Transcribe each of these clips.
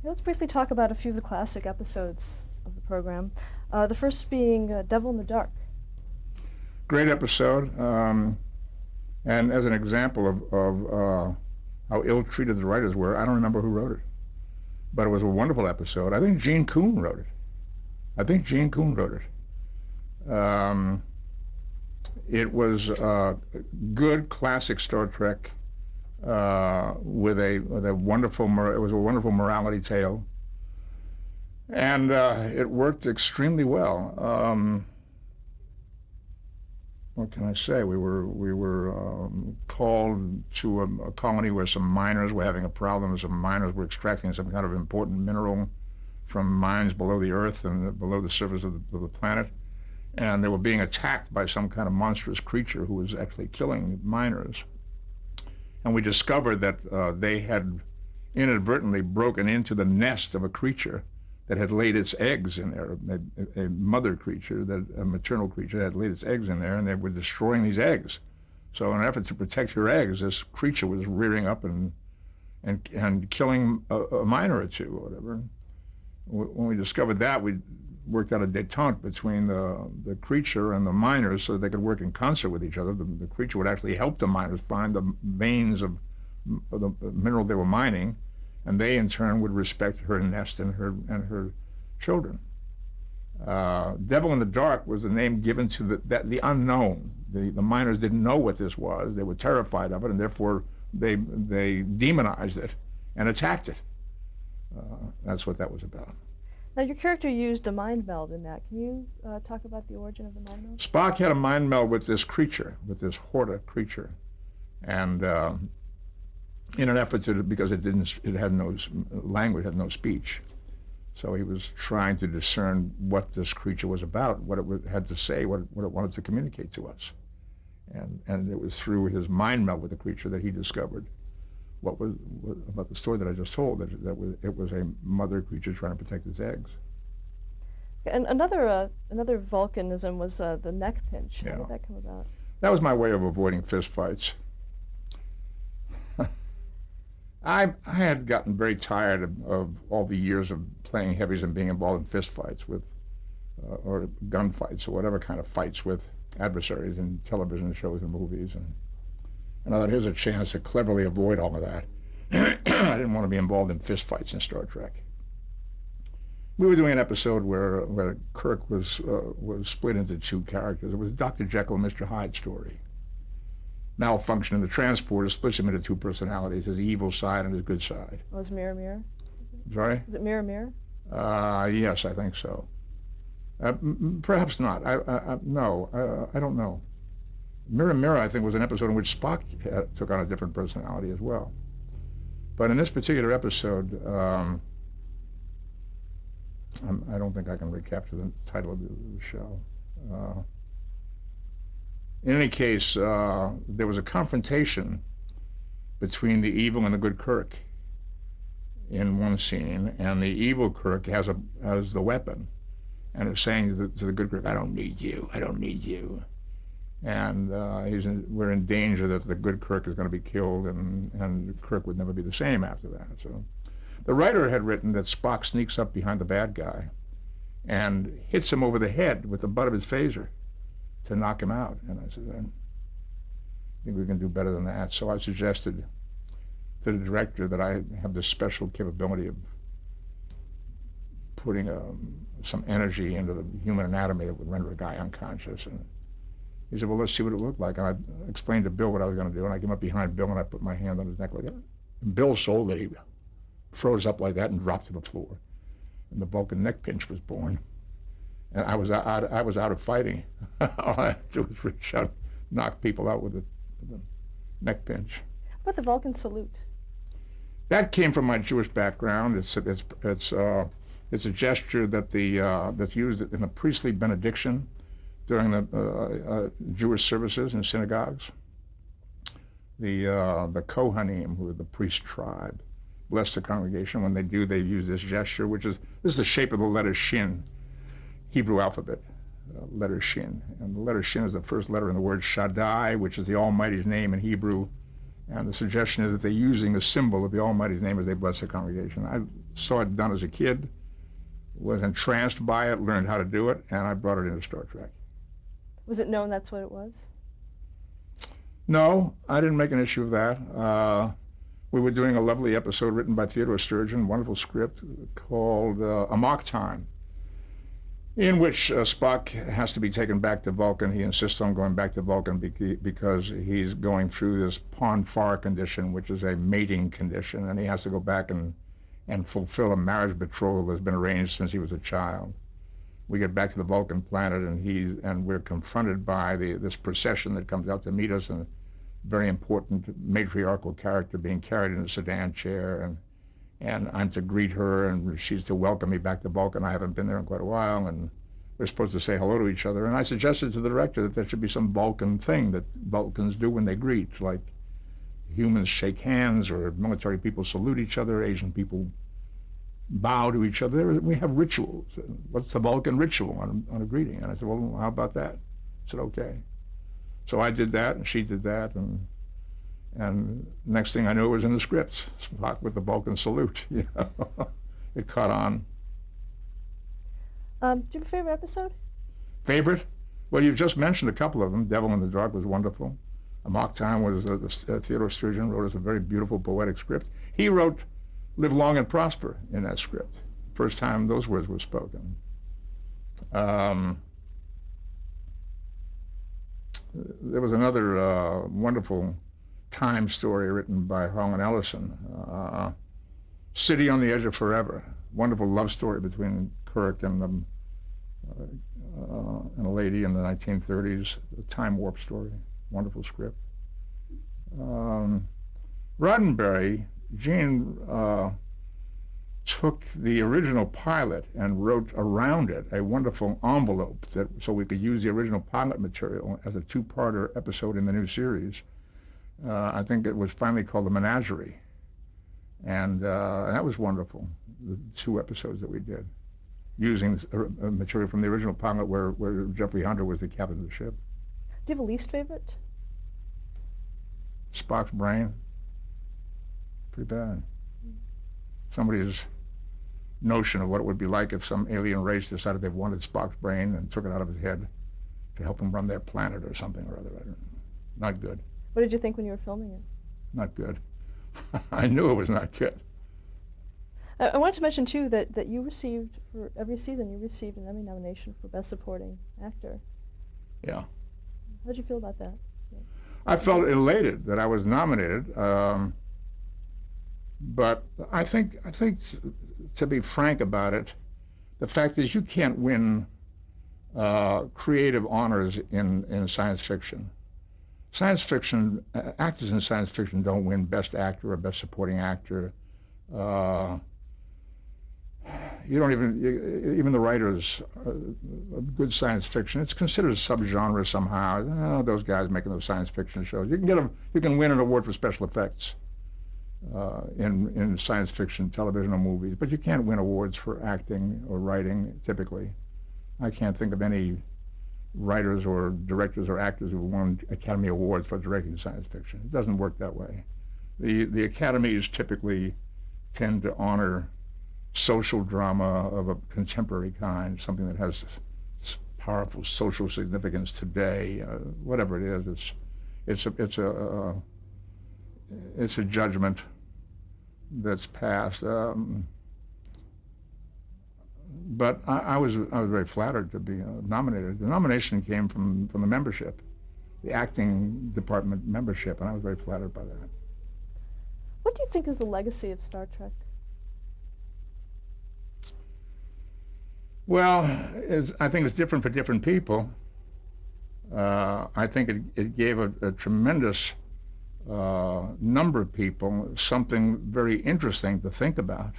Let's briefly talk about a few of the classic episodes of the program. The first being Devil in the Dark. Great episode, and as an example of how ill-treated the writers were, I don't remember who wrote it, but it was a wonderful episode. I think Gene Coon wrote it. It was good classic Star Trek with a wonderful. It was a wonderful morality tale, and it worked extremely well. What can I say? We were called to a colony where some miners were having a problem. Some miners were extracting some kind of important mineral from mines below the Earth and below the surface of the planet, and they were being attacked by some kind of monstrous creature who was actually killing miners. And we discovered that they had inadvertently broken into the nest of a creature that had laid its eggs in there, a mother creature, a maternal creature that had laid its eggs in there, and they were destroying these eggs. So in an effort to protect her eggs, this creature was rearing up and killing a miner or two or whatever. When we discovered that, we worked out a detente between the creature and the miners so that they could work in concert with each other. The creature would actually help the miners find the veins of the mineral they were mining, and they in turn would respect her nest and her children. Devil in the Dark was the name given to the unknown. The miners didn't know what this was. They were terrified of it, and therefore they demonized it and attacked it. That's what that was about. Now, your character used a mind meld in that. Can you talk about the origin of the mind meld? Spock had a mind meld with this creature, with this Horta creature, and in an effort to, because it had no language, had no speech, so he was trying to discern what this creature was about, what it had to say, what it wanted to communicate to us, and it was through his mind meld with the creature that he discovered what about the story that I just told, that it was a mother creature trying to protect its eggs. And another volcanism was the neck pinch. How Yeah. did that come about? That was my way of avoiding fist fights. I had gotten very tired of all the years of playing heavies and being involved in fist fights with, or gunfights or whatever kind of fights with adversaries in television shows and movies. And I thought, here's a chance to cleverly avoid all of that. I didn't want to be involved in fist fights in Star Trek. We were doing an episode where Kirk was split into two characters. It was Dr. Jekyll and Mr. Hyde story. Malfunction in the transporter splits him into two personalities, his evil side and his good side. Oh, was Mirror Mirror? Sorry? Is it Mirror Mirror? Yes, I think so. Perhaps not. No, I don't know. Mirror Mirror, I think, was an episode in which Spock took on a different personality as well. But in this particular episode, I don't think I can recapture the title of the show. In any case, there was a confrontation between the evil and the good Kirk in one scene, and the evil Kirk has the weapon, and is saying to the good Kirk, "I don't need you. I don't need you." And we're in danger that the good Kirk is going to be killed, and Kirk would never be the same after that. So the writer had written that Spock sneaks up behind the bad guy and hits him over the head with the butt of his phaser to knock him out. And I said, I think we can do better than that. So I suggested to the director that I have this special capability of putting some energy into the human anatomy that would render a guy unconscious. And he said, well, let's see what it looked like. And I explained to Bill what I was going to do, and I came up behind Bill and I put my hand on his neck like that. And Bill sold that he froze up like that and dropped to the floor. And the Vulcan neck pinch was born. And I was out of fighting. All I had to do was reach out, knock people out with the neck pinch. What about the Vulcan salute? That came from my Jewish background. It's a gesture that's used in the priestly benediction during the Jewish services in synagogues. The Kohanim, who are the priest tribe, bless the congregation. When they do, they use this gesture, this is the shape of the letter Shin, Hebrew alphabet, letter Shin. And the letter Shin is the first letter in the word Shaddai, which is the Almighty's name in Hebrew, And the suggestion is that they're using a symbol of the Almighty's name as they bless the congregation. I saw it done as a kid, was entranced by it, learned how to do it, and I brought it into Star Trek. Was it known that's what it was? No, I didn't make an issue of that. We were doing a lovely episode written by Theodore Sturgeon, wonderful script called Amok Time, in which Spock has to be taken back to Vulcan. He insists on going back to Vulcan because he's going through this Pon farr condition, which is a mating condition, and he has to go back and fulfill a marriage betrothal that's been arranged since he was a child. We get back to the Vulcan planet, and we're confronted by this procession that comes out to meet us, and a very important matriarchal character being carried in a sedan chair, and I'm to greet her, and she's to welcome me back to Vulcan. I haven't been there in quite a while, and we're supposed to say hello to each other. And I suggested to the director that there should be some Vulcan thing that Vulcans do when they greet, like humans shake hands, or military people salute each other, Asian people bow to each other. We have rituals. What's the Vulcan ritual on a greeting? And I said, well, how about that? I said, okay. So I did that, and she did that, and next thing I knew, it was in the scripts, Spock with the Vulcan salute. You know, it caught on. Do you have a favorite episode? Favorite? Well, you just mentioned a couple of them. Devil in the Dark was wonderful. Amok Time was Theodore Sturgeon wrote us a very beautiful poetic script. He wrote "Live Long and Prosper" in that script. First time those words were spoken. There was another wonderful time story written by Harlan Ellison, City on the Edge of Forever. Wonderful love story between Kirk and a lady in the 1930s, a time warp story. Wonderful script. Roddenberry, Gene took the original pilot and wrote around it a wonderful envelope so we could use the original pilot material as a two-parter episode in the new series. I think it was finally called The Menagerie. And that was wonderful, the 2 episodes that we did, using material from the original pilot where Jeffrey Hunter was the captain of the ship. Do you have a least favorite? Spock's brain. Pretty bad. Somebody's notion of what it would be like if some alien race decided they wanted Spock's brain and took it out of his head to help him run their planet or something or other. I don't know. Not good. What did you think when you were filming it? Not good. I knew it was not good. I wanted to mention, too, that you received, for every season, you received an Emmy nomination for Best Supporting Actor. Yeah. How did you feel about that? I felt elated that I was nominated, but I think to be frank about it, the fact is you can't win creative honors in science fiction. Science fiction, actors in science fiction don't win Best Actor or Best Supporting Actor. You don't even the writers of good science fiction, it's considered a subgenre somehow. Oh, those guys making those science fiction shows. You can win an award for special effects in science fiction, television, or movies, but you can't win awards for acting or writing typically. I can't think of any writers or directors or actors who won Academy Awards for directing science fiction. It doesn't work that way. The academies typically tend to honor social drama of a contemporary kind, something that has powerful social significance today. Whatever it is, it's a judgment that's passed. But I was very flattered to be nominated. The nomination came from the membership, the acting department membership, and I was very flattered by that. What do you think is the legacy of Star Trek? Well, I think it's different for different people. I think it gave a tremendous number of people something very interesting to think about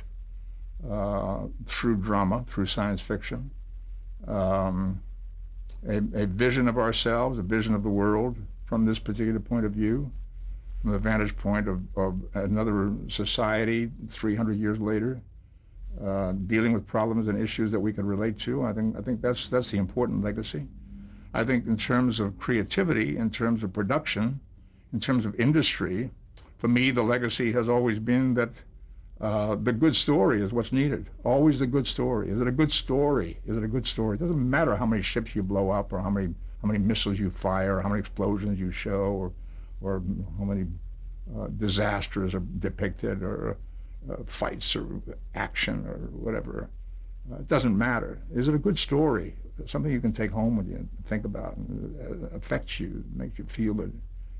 through drama, through science fiction, a vision of ourselves, a vision of the world from this particular point of view, from the vantage point of another society 300 years later, dealing with problems and issues that we can relate to. I think that's the important legacy. I think in terms of creativity, in terms of production, in terms of industry, For me, the legacy has always been that the good story is what's needed. Always the good story. Is it a good story? Is it a good story? It doesn't matter how many ships you blow up, or how many missiles you fire, or how many explosions you show, or how many disasters are depicted, or fights, or action, or whatever. It doesn't matter. Is it a good story? Something you can take home with you and think about, and affects you, makes you feel that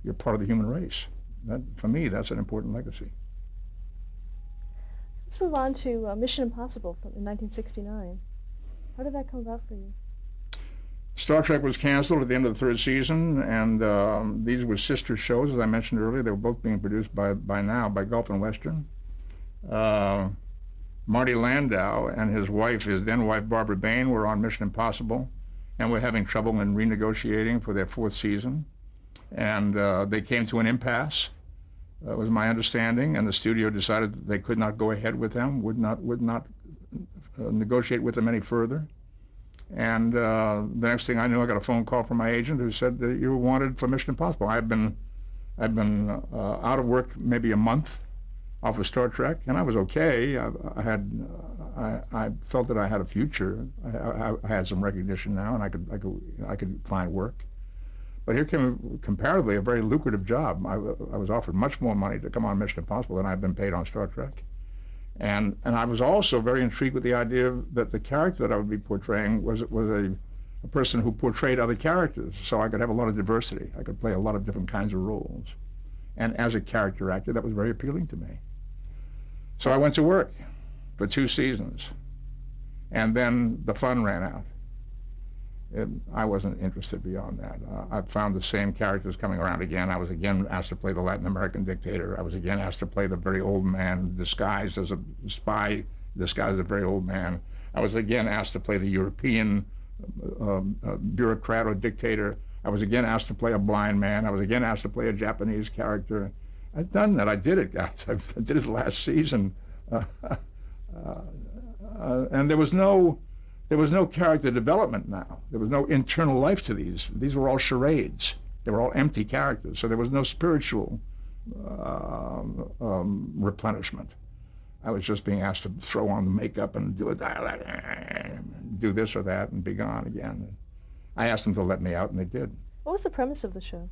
you're part of the human race. That, for me, that's an important legacy. Let's move on to Mission Impossible in 1969. How did that come about for you? Star Trek was canceled at the end of the third season, and these were sister shows, as I mentioned earlier. They were both being produced by Gulf and Western. Marty Landau and his wife, his then wife Barbara Bain, were on Mission Impossible, and were having trouble in renegotiating for their fourth season. And they came to an impasse, was my understanding, and the studio decided that they could not go ahead with them, would not negotiate with them any further. And the next thing I knew, I got a phone call from my agent who said that you were wanted for Mission Impossible. I've been out of work maybe a month off of Star Trek, and I was okay. I felt that I had a future. I had some recognition now, and I could find work. But here came comparatively a very lucrative job. I was offered much more money to come on Mission Impossible than I've been paid on Star Trek. And I was also very intrigued with the idea that the character that I would be portraying was a person who portrayed other characters, so I could have a lot of diversity. I could play a lot of different kinds of roles. And as a character actor, that was very appealing to me. So I went to work for 2 seasons, and then the fun ran out. I wasn't interested beyond that. I found the same characters coming around again. I was again asked to play the Latin American dictator. I was again asked to play the very old man disguised as a spy, disguised as a very old man. I was again asked to play the European bureaucrat or dictator. I was again asked to play a blind man. I was again asked to play a Japanese character. I've done that. I did it, guys. I did it last season. And there was no character development now. There was no internal life to these. These were all charades. They were all empty characters. So there was no spiritual replenishment. I was just being asked to throw on the makeup and do this or that and be gone again. I asked them to let me out, and they did. What was the premise of the show?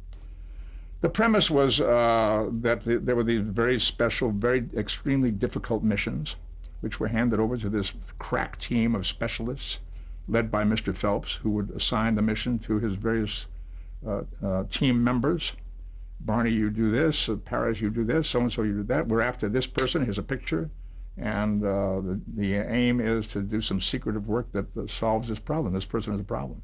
The premise was that there were these very special, very extremely difficult missions, which were handed over to this crack team of specialists led by Mr. Phelps, who would assign the mission to his various team members. Barney, you do this. Paris, you do this. So-and-so, you do that. We're after this person. Here's a picture. And the aim is to do some secretive work that solves this problem. This person is a problem.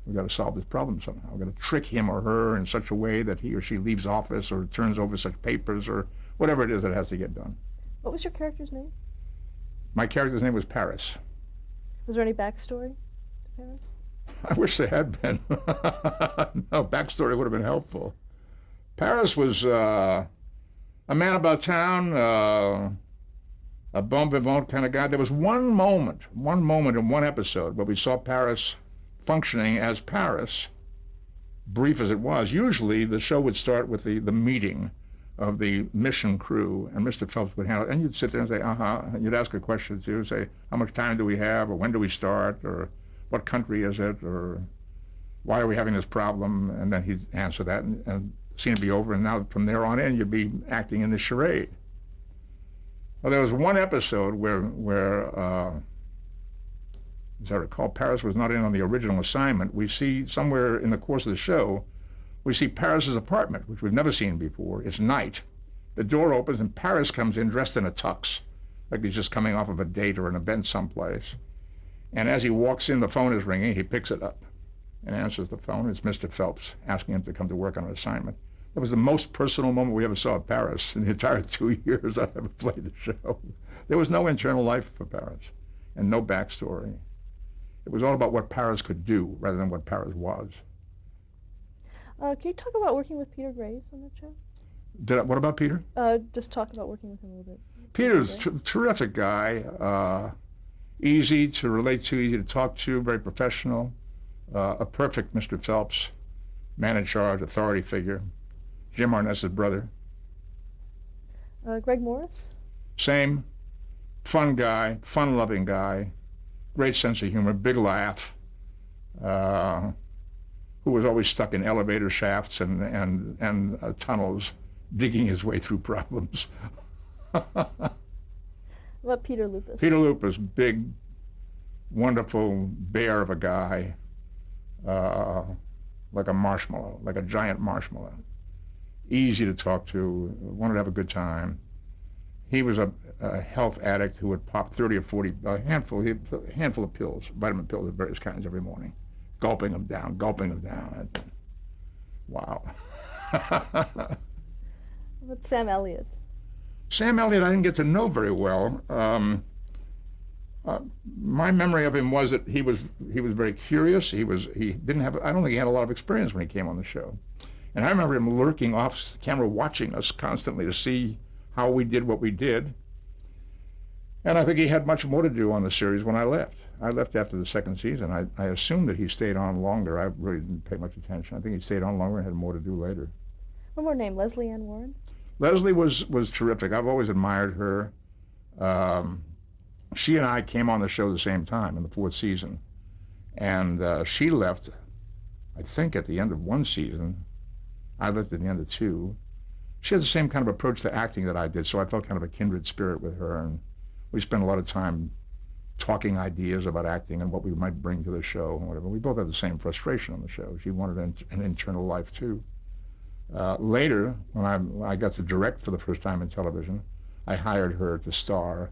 We've got to solve this problem somehow. We've got to trick him or her in such a way that he or she leaves office or turns over such papers or whatever it is that has to get done. What was your character's name? My character's name was Paris. Was there any backstory to Paris? I wish there had been. No, backstory would have been helpful. Paris was a man about town, a bon vivant kind of guy. There was one moment in one episode where we saw Paris functioning as Paris, brief as it was. Usually the show would start with the meeting of the mission crew, and Mr. Phelps would handle it, and you'd sit there and say, and you'd ask a question or two, say, how much time do we have, or when do we start, or what country is it, or why are we having this problem, and then he'd answer that, and the scene would be over, and now from there on in, you'd be acting in the charade. Well, there was one episode where as I recall, Paris was not in on the original assignment. We see somewhere in the course of the show, we see Paris's apartment, which we've never seen before. It's night. The door opens and Paris comes in dressed in a tux, like he's just coming off of a date or an event someplace. And as he walks in, the phone is ringing. He picks it up and answers the phone. It's Mr. Phelps asking him to come to work on an assignment. It was the most personal moment we ever saw of Paris in the entire 2 years I ever played the show. There was no internal life for Paris and no backstory. It was all about what Paris could do rather than what Paris was. Can you talk about working with Peter Graves on that show? What about Peter? Just talk about working with him a little bit. Peter's a terrific guy, easy to relate to, easy to talk to, very professional, a perfect Mr. Phelps, man in charge, authority figure, Jim Arnett's brother. Greg Morris? Same. Fun guy, fun-loving guy, great sense of humor, big laugh, uh, who was always stuck in elevator shafts and tunnels, digging his way through problems. What about Peter Lupus? Peter Lupus, big, wonderful bear of a guy, uh, like a marshmallow, like a giant marshmallow. Easy to talk to, wanted to have a good time. He was a health addict who would pop 30 or 40, a handful of pills, vitamin pills of various kinds every morning, gulping them down, gulping them down. Wow. What's Sam Elliott? Sam Elliott I didn't get to know very well. My memory of him was that he was very curious. He didn't have, I don't think he had a lot of experience when he came on the show. And I remember him lurking off camera watching us constantly to see how we did what we did. And I think he had much more to do on the series when I left. I left after the second season. I assumed that he stayed on longer. I really didn't pay much attention. I think he stayed on longer and had more to do later. One more name, Leslie Ann Warren? Leslie was terrific. I've always admired her. She and I came on the show the same time in the fourth season. And she left, I think, at the end of one season. I left at the end of two. She had the same kind of approach to acting that I did, so I felt kind of a kindred spirit with her. And we spent a lot of time talking ideas about acting and what we might bring to the show and whatever. We both had the same frustration on the show. She wanted an internal life, too. Later, when I got to direct for the first time in television, I hired her to star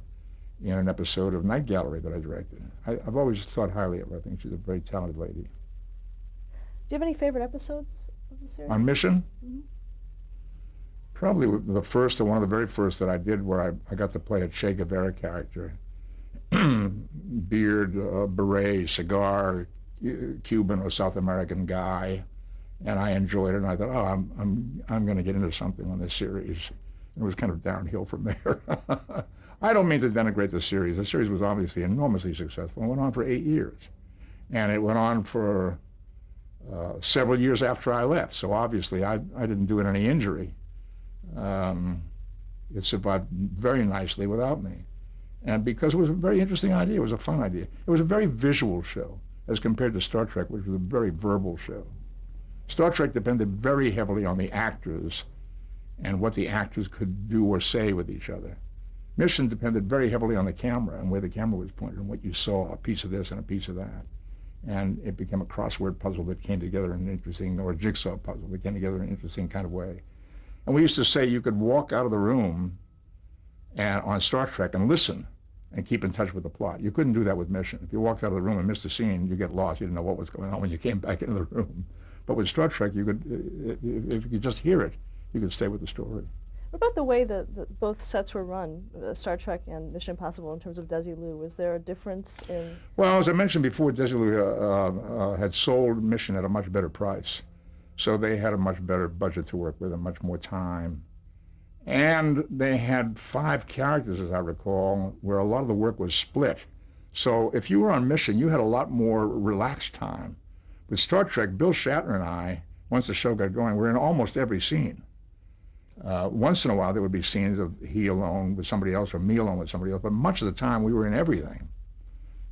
in an episode of Night Gallery that I directed. I've always thought highly of her. I think she's a very talented lady. Do you have any favorite episodes of the series? On Mission? Mm-hmm. Probably the first, or one of the very first that I did, where I got to play a Che Guevara character. Beard, beret, cigar, Cuban or South American guy. And I enjoyed it, and I thought, oh, I'm going to get into something on this series. And it was kind of downhill from there. I don't mean to denigrate the series. The series was obviously enormously successful. It went on for 8 years. And it went on for several years after I left. So obviously I didn't do it any injury. It survived very nicely without me. And because it was a very interesting idea, it was a fun idea. It was a very visual show as compared to Star Trek, which was a very verbal show. Star Trek depended very heavily on the actors and what the actors could do or say with each other. Mission depended very heavily on the camera and where the camera was pointed and what you saw, a piece of this and a piece of that. And it became a crossword puzzle that came together in an interesting, or a jigsaw puzzle that came together in an interesting kind of way. And we used to say you could walk out of the room and on Star Trek and listen and keep in touch with the plot. You couldn't do that with Mission. If you walked out of the room and missed a scene, you get lost. You didn't know what was going on when you came back into the room. But with Star Trek, you could, if you could just hear it, you could stay with the story. What about the way that both sets were run, Star Trek and Mission Impossible, in terms of Desilu? Was there a difference in? Well, as I mentioned before, Desilu had sold Mission at a much better price. So they had a much better budget to work with and much more time. And they had 5 characters, as I recall, where a lot of the work was split. So if you were on Mission, you had a lot more relaxed time. With Star Trek, Bill Shatner and I, once the show got going, were in almost every scene. Once in a while, there would be scenes of he alone with somebody else or me alone with somebody else, but much of the time we were in everything.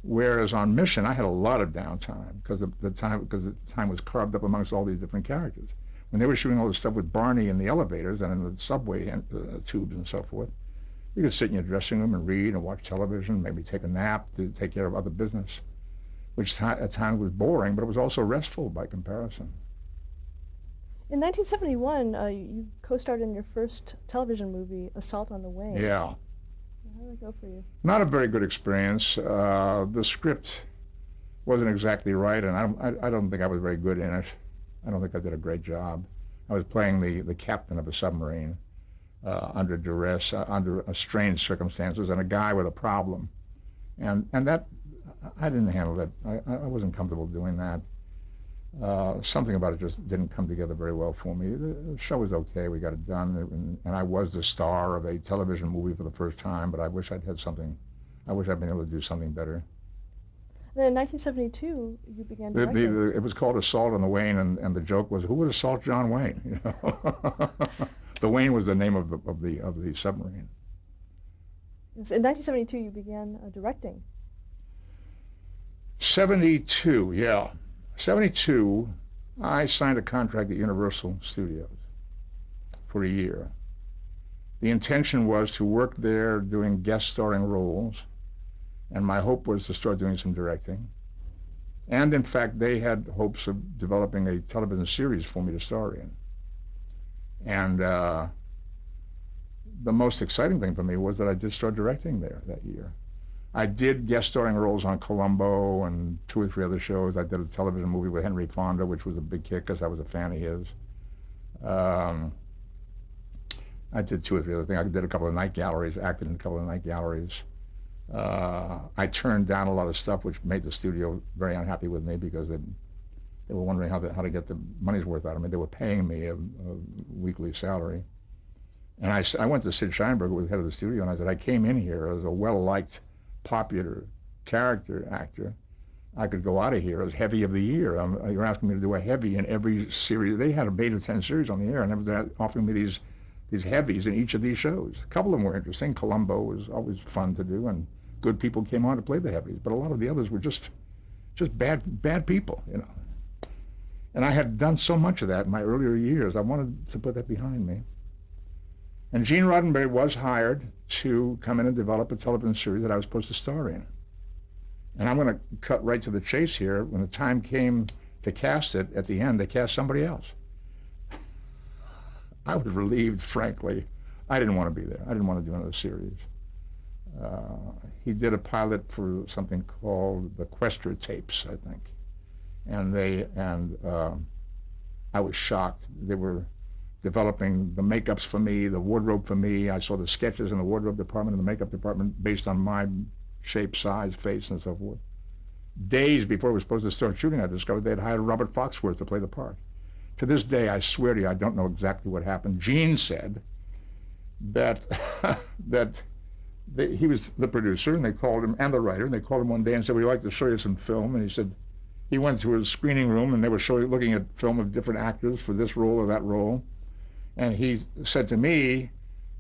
Whereas on Mission, I had a lot of downtime because the time was carved up amongst all these different characters. When they were shooting all this stuff with Barney in the elevators and in the subway tubes and so forth, you could sit in your dressing room and read and watch television, maybe take a nap to take care of other business, which at times was boring, but it was also restful by comparison. In 1971, you co-starred in your first television movie, Assault on the Wing. Yeah. How did that go for you? Not a very good experience. The script wasn't exactly right, and I don't think I was very good in it. I don't think I did a great job. I was playing the captain of a submarine under duress, under strange circumstances, and a guy with a problem. And that, I didn't handle that. I wasn't comfortable doing that. Something about it just didn't come together very well for me. The show was okay. We got it done, and I was the star of a television movie for the first time, but I wish I'd had something. I wish I'd been able to do something better. Then in 1972, you began directing. It was called Assault on the Wayne, and the joke was, who would assault John Wayne? You know? The Wayne was the name of the submarine. So in 1972, you began directing. 72, yeah. 72, I signed a contract at Universal Studios for a year. The intention was to work there doing guest starring roles, and my hope was to start doing some directing. And in fact, they had hopes of developing a television series for me to star in. And the most exciting thing for me was that I did start directing there that year. I did guest starring roles on Columbo and 2 or 3 other shows. I did a television movie with Henry Fonda, which was a big kick because I was a fan of his. I did 2 or 3 other things. I did a couple of night galleries, acted in a couple of night galleries. I turned down a lot of stuff, which made the studio very unhappy with me because they were wondering how to get the money's worth out of me. They were paying me a weekly salary. And I went to Sid Sheinberg, who was the head of the studio, and I said, I came in here as a well-liked, popular character actor. I could go out of here as heavy of the year. You're asking me to do a heavy in every series. They had 8 or 10 series on the air, and they were offering me these heavies in each of these shows. A couple of them were interesting. Columbo was always fun to do, and good people came on to play the heavies. But a lot of the others were just bad people, you know. And I had done so much of that in my earlier years. I wanted to put that behind me. And Gene Roddenberry was hired to come in and develop a television series that I was supposed to star in. And I'm going to cut right to the chase here. When the time came to cast it, at the end, they cast somebody else. I was relieved, frankly. I didn't want to be there. I didn't want to do another series. He did a pilot for something called the Questor tapes, I think. And I was shocked. They were developing the makeups for me, the wardrobe for me. I saw the sketches in the wardrobe department and the makeup department based on my shape, size, face, and so forth. Days before we were supposed to start shooting, I discovered they had hired Robert Foxworth to play the part. To this day, I swear to you, I don't know exactly what happened. Gene said that he was the producer, and they called him, and the writer, and they called him one day and said, we'd like to show you some film. And he said, he went to his screening room, and they were looking at film of different actors for this role or that role. And he said to me,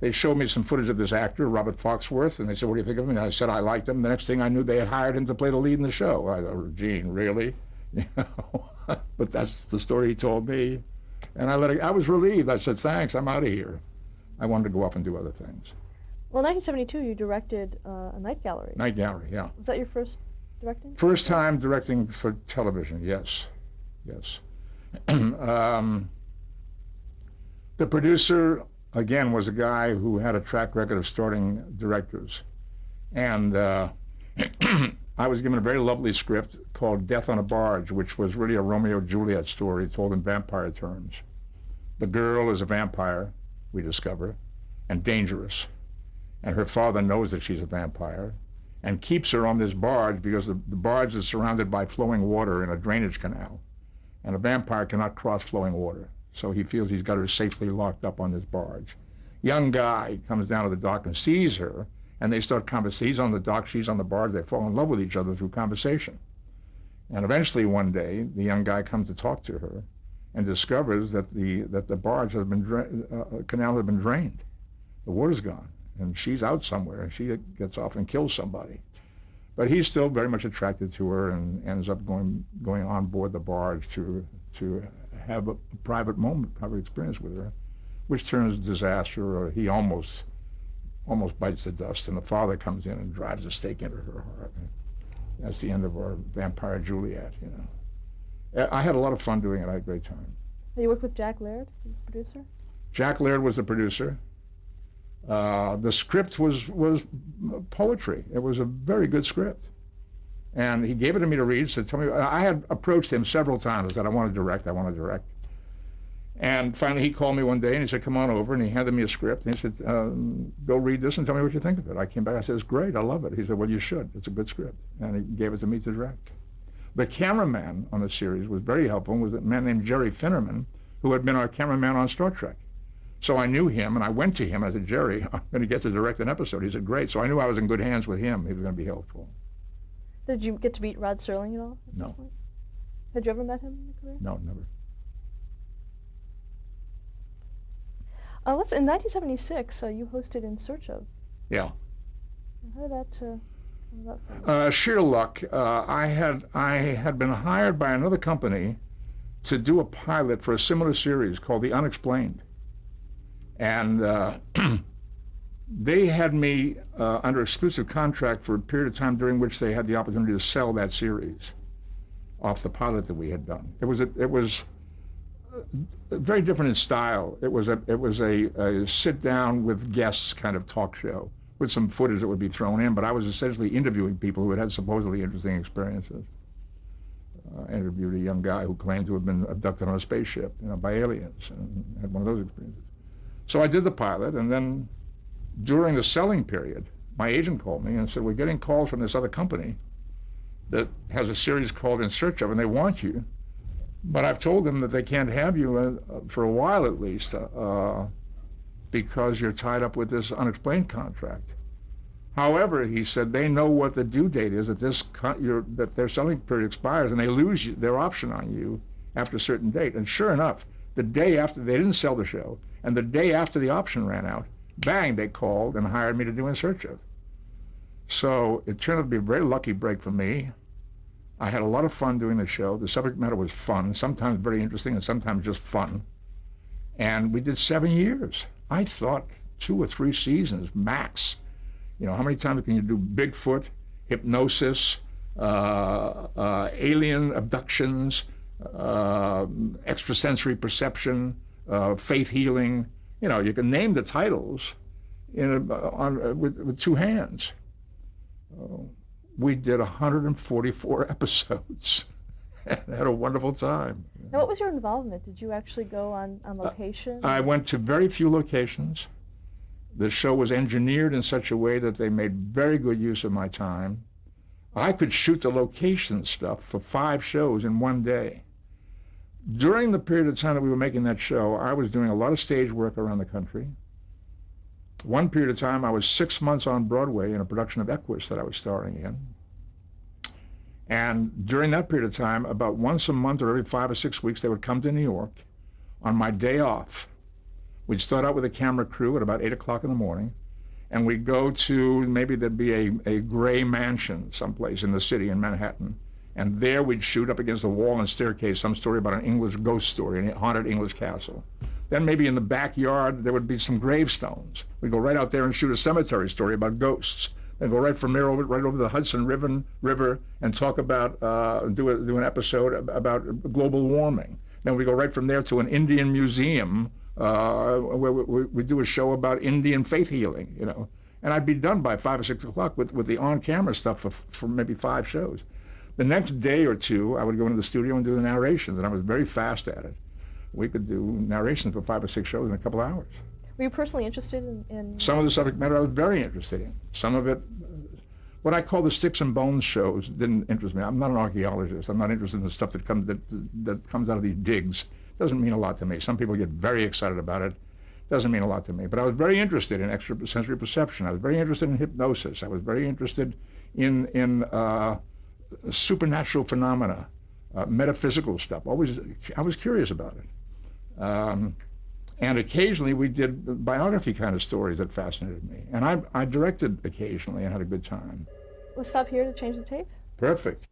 they showed me some footage of this actor, Robert Foxworth, and they said, what do you think of him? And I said, I liked him. The next thing I knew, they had hired him to play the lead in the show. I thought, Gene, really? You know? But that's the story he told me. And I was relieved. I said, thanks, I'm out of here. I wanted to go off and do other things. Well, in 1972, you directed a night gallery. Night gallery, yeah. Was that your first directing? First time directing for television, yes. Yes. The producer, again, was a guy who had a track record of starting directors. And I was given a very lovely script called Death on a Barge, which was really a Romeo-Juliet story told in vampire terms. The girl is a vampire, we discover, and dangerous. And her father knows that she's a vampire and keeps her on this barge because the barge is surrounded by flowing water in a drainage canal. And a vampire cannot cross flowing water. So he feels he's got her safely locked up on this barge. Young guy comes down to the dock and sees her, and they start conversing. He's on the dock, she's on the barge. They fall in love with each other through conversation. And eventually one day, the young guy comes to talk to her and discovers that the barge has been canal had been drained. The water's gone, and she's out somewhere, and she gets off and kills somebody. But he's still very much attracted to her and ends up going on board the barge to have a private moment, private experience with her, which turns disaster, or he almost bites the dust, and the father comes in and drives a stake into her heart. That's the end of our vampire Juliet, you know. I had a lot of fun doing it. I had a great time. You worked with Jack Laird, as the producer? Jack Laird was the producer. The script was poetry. It was a very good script. And he gave it to me to read, said, tell me, I had approached him several times, said, I want to direct. And finally he called me one day and he said, come on over, and he handed me a script, and he said, go read this and tell me what you think of it. I came back, I said, it's great, I love it. He said, well, you should, it's a good script. And he gave it to me to direct. The cameraman on the series was very helpful, was a man named Jerry Finnerman, who had been our cameraman on Star Trek. So I knew him, and I went to him, I said, Jerry, I'm going to get to direct an episode. He said, great. So I knew I was in good hands with him. He was going to be helpful. Did you get to meet Rod Serling at all? No. Had you ever met him in your career? No, never. In 1976, you hosted In Search Of. Yeah. How did that come about for you? Sheer luck. I had been hired by another company to do a pilot for a similar series called The Unexplained. And they had me under exclusive contract for a period of time during which they had the opportunity to sell that series off the pilot that we had done. It was very different in style. It was a sit down with guests kind of talk show with some footage that would be thrown in, but I was essentially interviewing people who had supposedly interesting experiences. I interviewed a young guy who claimed to have been abducted on a spaceship, by aliens, and had one of those experiences. So I did the pilot, and then during the selling period, my agent called me and said, "We're getting calls from this other company that has a series called In Search Of, and they want you. But I've told them that they can't have you for a while at least because you're tied up with this unexplained contract." However, he said, they know what the due date is that that their selling period expires, and they lose their option on you after a certain date. And sure enough, the day after, they didn't sell the show, and the day after the option ran out, bang, they called and hired me to do In Search Of. So it turned out to be a very lucky break for me. I had a lot of fun doing the show. The subject matter was fun, sometimes very interesting and sometimes just fun. And we did 7 years. I thought 2 or 3 seasons max. How many times can you do Bigfoot, hypnosis, alien abductions, extrasensory perception, faith healing? You can name the titles with 2 hands. We did 144 episodes and had a wonderful time. Now, what was your involvement? Did you actually go on location? I went to very few locations. The show was engineered in such a way that they made very good use of my time. I could shoot the location stuff for 5 shows in one day. During the period of time that we were making that show, I was doing a lot of stage work around the country. One period of time, I was 6 months on Broadway in a production of Equus that I was starring in. And during that period of time, about once a month or every 5 or 6 weeks, they would come to New York on my day off. We'd start out with a camera crew at about 8 o'clock in the morning, and we'd go to, maybe there'd be a gray mansion someplace in the city in Manhattan, and there we'd shoot up against the wall and staircase some story about an English ghost story, a haunted English castle. Then maybe in the backyard there would be some gravestones. We'd go right out there and shoot a cemetery story about ghosts. Then go right from there right over the Hudson River and talk about, do an episode about global warming. Then we go right from there to an Indian museum where we do a show about Indian faith healing, And I'd be done by 5 or 6 o'clock with the on-camera stuff for maybe 5 shows. The next day or two, I would go into the studio and do the narrations, and I was very fast at it. We could do narrations for 5 or 6 shows in a couple hours. Were you personally interested in... Some of the subject matter I was very interested in. Some of it, what I call the sticks and bones shows, didn't interest me. I'm not an archaeologist. I'm not interested in the stuff that comes out of these digs. Doesn't mean a lot to me. Some people get very excited about it. Doesn't mean a lot to me. But I was very interested in extrasensory perception. I was very interested in hypnosis. I was very interested in supernatural phenomena, metaphysical stuff. I was curious about it. And occasionally we did biography kind of stories that fascinated me. And I directed occasionally and had a good time. Let's stop here to change the tape. Perfect.